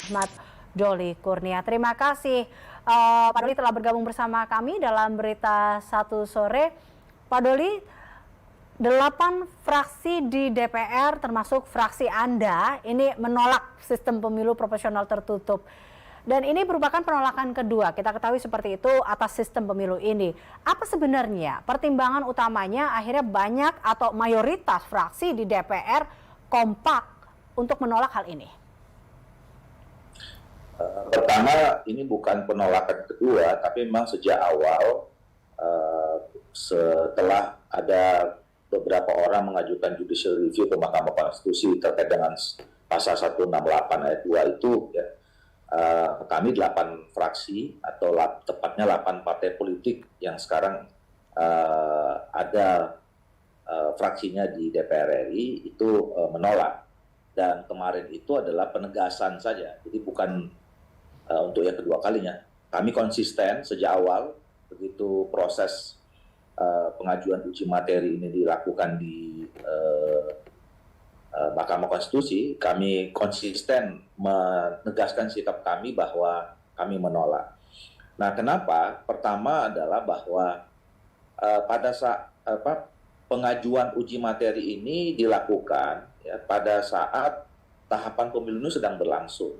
Ahmad Doli Kurnia. Terima kasih Pak Doli telah bergabung bersama kami dalam Berita Satu Sore. Pak Doli, 8 fraksi di DPR termasuk fraksi Anda ini menolak sistem pemilu proporsional tertutup. Dan ini merupakan penolakan kedua, kita ketahui seperti itu atas sistem pemilu ini. Apa sebenarnya pertimbangan utamanya akhirnya banyak atau mayoritas fraksi di DPR kompak untuk menolak hal ini? Pertama, ini bukan penolakan kedua, tapi memang sejak awal setelah ada beberapa orang mengajukan judicial review ke Mahkamah Konstitusi terkait dengan pasal 168 ayat 2 itu, ya, kami 8 fraksi atau tepatnya 8 partai politik yang sekarang ada fraksinya di DPR RI itu menolak. Dan kemarin itu adalah penegasan saja, jadi bukan untuk yang kedua kalinya. Kami konsisten sejak awal, begitu proses pengajuan uji materi ini dilakukan di Mahkamah Konstitusi, kami konsisten menegaskan sikap kami bahwa kami menolak. Nah, kenapa? Pertama adalah bahwa pada saat pengajuan uji materi ini dilakukan ya, pada saat tahapan pemilu ini sedang berlangsung.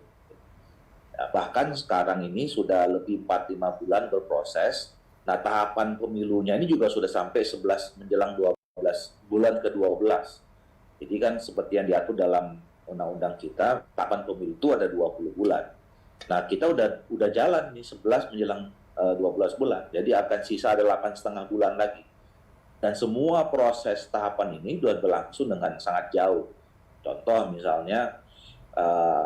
Ya, bahkan sekarang ini sudah lebih 4-5 bulan berproses. Nah, tahapan pemilunya ini juga sudah sampai 11 menjelang 12 bulan ke-12. Jadi kan seperti yang diatur dalam undang-undang kita, tahapan pemilu itu ada 20 bulan. Nah, kita udah jalan nih 11 menjelang 12 bulan. Jadi akan sisa ada 8,5 bulan lagi. Dan semua proses tahapan ini sudah berlangsung dengan sangat jauh. Contoh misalnya,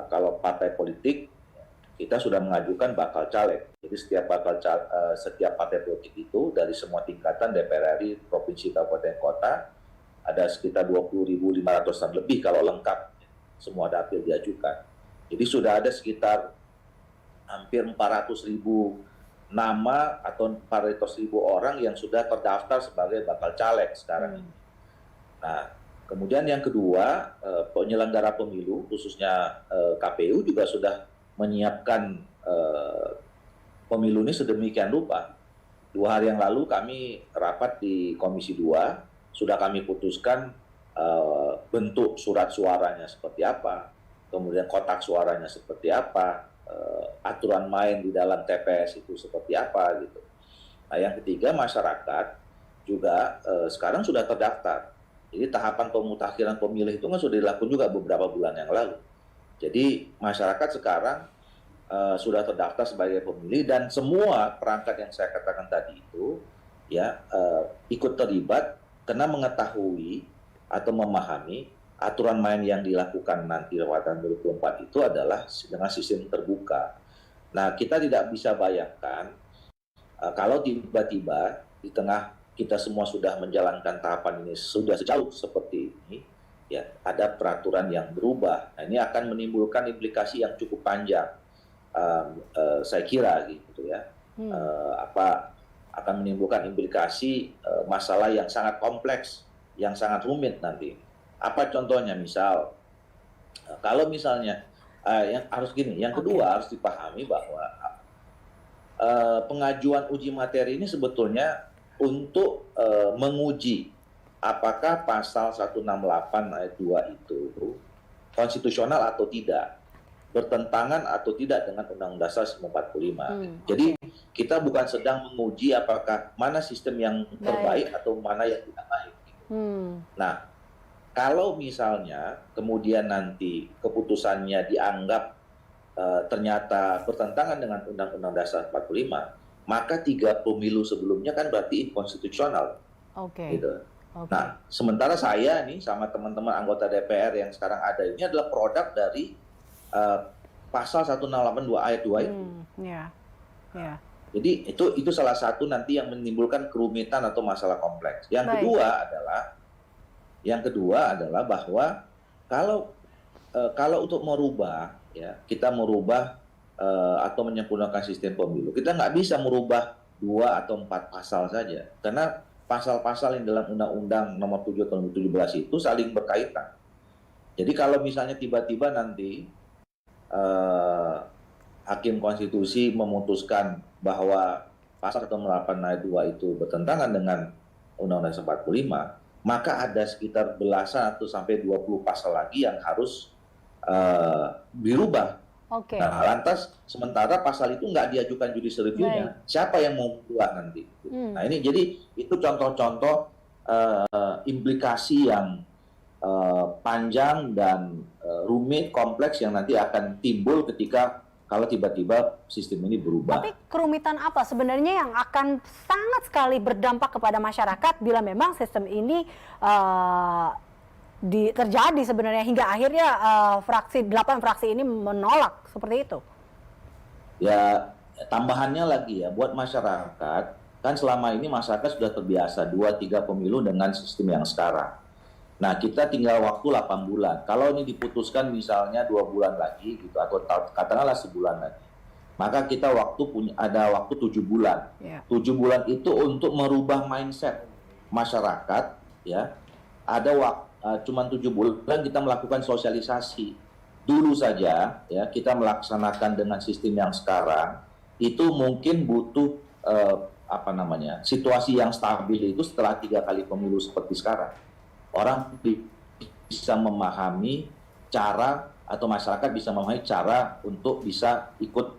kalau partai politik, kita sudah mengajukan bakal caleg. Jadi setiap partai politik itu dari semua tingkatan DPR RI, provinsi, kabupaten, kota, ada sekitar 20.500-an lebih kalau lengkap semua dapil diajukan. Jadi sudah ada sekitar hampir 400.000 nama atau 400.000 orang yang sudah terdaftar sebagai bakal caleg sekarang ini. Nah, kemudian yang kedua, penyelenggara pemilu khususnya KPU juga sudah menyiapkan pemilu ini sedemikian rupa. 2 hari yang lalu kami rapat di Komisi 2, sudah kami putuskan bentuk surat suaranya seperti apa, kemudian kotak suaranya seperti apa, aturan main di dalam TPS itu seperti apa gitu. Nah, yang ketiga, masyarakat juga sekarang sudah terdaftar. Jadi tahapan pemutakhiran pemilih itu kan sudah dilakukan juga beberapa bulan yang lalu. Jadi masyarakat sekarang sudah terdaftar sebagai pemilih dan semua perangkat yang saya katakan tadi itu ya ikut terlibat karena mengetahui atau memahami aturan main yang dilakukan nanti pada 2024 itu adalah dengan sistem terbuka. Nah, kita tidak bisa bayangkan kalau tiba-tiba di tengah kita semua sudah menjalankan tahapan ini sudah sejauh seperti ini, ya ada peraturan yang berubah. Nah, ini akan menimbulkan implikasi yang cukup panjang, saya kira gitu ya. Akan menimbulkan implikasi masalah yang sangat kompleks, yang sangat rumit nanti. Apa contohnya? Misal, kalau misalnya, yang harus gini, yang kedua harus dipahami bahwa pengajuan uji materi ini sebetulnya untuk menguji apakah pasal 168 ayat 2 itu konstitusional atau tidak, bertentangan atau tidak dengan Undang-Undang Dasar 1945. Jadi kita bukan sedang menguji apakah mana sistem yang terbaik atau mana yang tidak baik. Nah, kalau misalnya kemudian nanti keputusannya dianggap ternyata bertentangan dengan Undang-Undang Dasar 45, maka 3 pemilu sebelumnya kan berarti inkonstitusional. Gitu. Nah, sementara saya nih sama teman-teman anggota DPR yang sekarang ada ini adalah produk dari pasal 168 ayat 2 itu. Jadi itu salah satu nanti yang menimbulkan kerumitan atau masalah kompleks. Yang kedua adalah bahwa kalau untuk merubah ya, kita merubah atau menyempurnakan sistem pemilu, kita nggak bisa merubah 2 atau 4 pasal saja, karena pasal-pasal yang dalam Undang-Undang Nomor 7 Tahun 2017 itu saling berkaitan. Jadi kalau misalnya tiba-tiba nanti eh, Hakim Konstitusi memutuskan bahwa pasal 108 ayat 2 itu bertentangan dengan Undang-Undang 45, maka ada sekitar belasan atau sampai 20 pasal lagi yang harus dirubah. Oke. Nah, lantas sementara pasal itu nggak diajukan judicial review-nya, siapa yang mau buat nanti? Nah, ini jadi itu contoh-contoh implikasi yang panjang dan rumit, kompleks yang nanti akan timbul ketika kalau tiba-tiba sistem ini berubah. Tapi kerumitan apa sebenarnya yang akan sangat sekali berdampak kepada masyarakat bila memang sistem ini terjadi sebenarnya hingga akhirnya 8 fraksi ini menolak seperti itu? Ya, tambahannya lagi ya, buat masyarakat, kan selama ini masyarakat sudah terbiasa 2-3 pemilu dengan sistem yang sekarang. Nah, kita tinggal waktu 8 bulan. Kalau ini diputuskan misalnya 2 bulan lagi, gitu, atau katakanlah sebulan lagi, maka kita ada waktu 7 bulan. 7 bulan itu untuk merubah mindset masyarakat, ya. Ada cuma 7 bulan kita melakukan sosialisasi. Dulu saja, ya, kita melaksanakan dengan sistem yang sekarang, itu mungkin butuh situasi yang stabil itu setelah 3 kali pemilu seperti sekarang. Orang bisa memahami cara, atau masyarakat bisa memahami cara untuk bisa ikut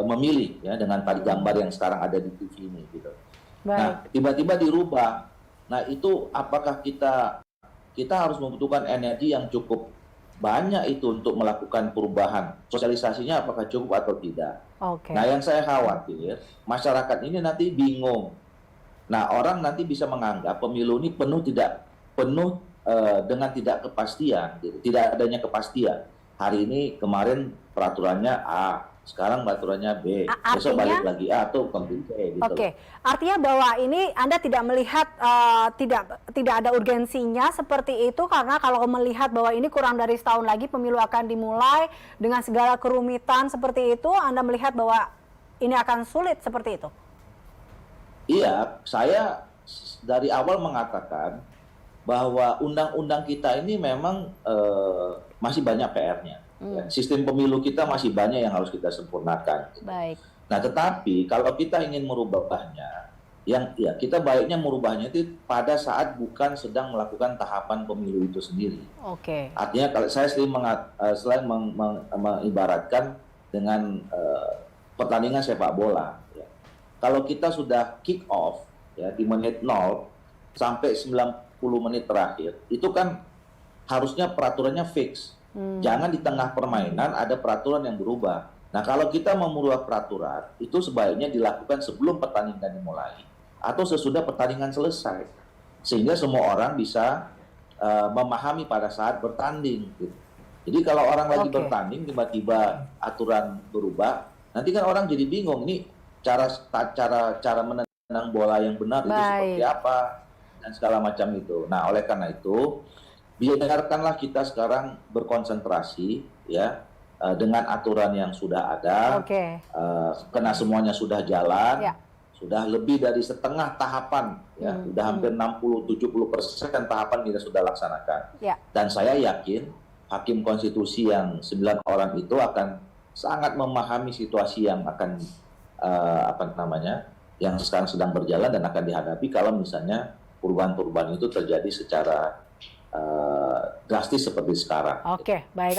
memilih, ya, dengan tadi gambar yang sekarang ada di TV ini, gitu. Nah, tiba-tiba dirubah. Nah, itu apakah kita harus membutuhkan energi yang cukup banyak itu untuk melakukan perubahan. Sosialisasinya apakah cukup atau tidak. Nah, yang saya khawatir, masyarakat ini nanti bingung. Nah, orang nanti bisa menganggap pemilu ini penuh dengan tidak kepastian, gitu. Tidak adanya kepastian. Hari ini, kemarin peraturannya A, sekarang peraturannya B, besok balik lagi A atau kembali B. Gitu. Oke, artinya bahwa ini Anda tidak melihat tidak ada urgensinya seperti itu, karena kalau melihat bahwa ini kurang dari setahun lagi pemilu akan dimulai dengan segala kerumitan seperti itu, Anda melihat bahwa ini akan sulit seperti itu? Iya, saya dari awal mengatakan bahwa undang-undang kita ini memang masih banyak PR-nya. Sistem pemilu kita masih banyak yang harus kita sempurnakan. Baik. Nah, tetapi kalau kita ingin merubahnya, kita baiknya merubahnya itu pada saat bukan sedang melakukan tahapan pemilu itu sendiri. Oke. Artinya kalau saya selain mengibaratkan dengan pertandingan sepak bola, ya. Kalau kita sudah kick off, ya, di menit 0 sampai 90 menit terakhir, itu kan harusnya peraturannya fix. Jangan di tengah permainan ada peraturan yang berubah. Nah, kalau kita mau merubah peraturan, itu sebaiknya dilakukan sebelum pertandingan dimulai atau sesudah pertandingan selesai, sehingga semua orang bisa memahami pada saat bertanding. Gitu. Jadi kalau orang lagi bertanding tiba-tiba aturan berubah, nanti kan orang jadi bingung, ini cara menendang bola yang benar itu seperti apa dan segala macam itu. Nah, oleh karena itu biarkanlah kita sekarang berkonsentrasi, ya, dengan aturan yang sudah ada, karena semuanya sudah jalan, sudah lebih dari setengah tahapan, ya, sudah hampir 60-70% tahapan kita sudah laksanakan. Dan saya yakin Hakim Konstitusi yang 9 orang itu akan sangat memahami situasi yang akan yang sekarang sedang berjalan dan akan dihadapi kalau misalnya perubahan-perubahan itu terjadi secara drastis seperti sekarang. Oke, baik.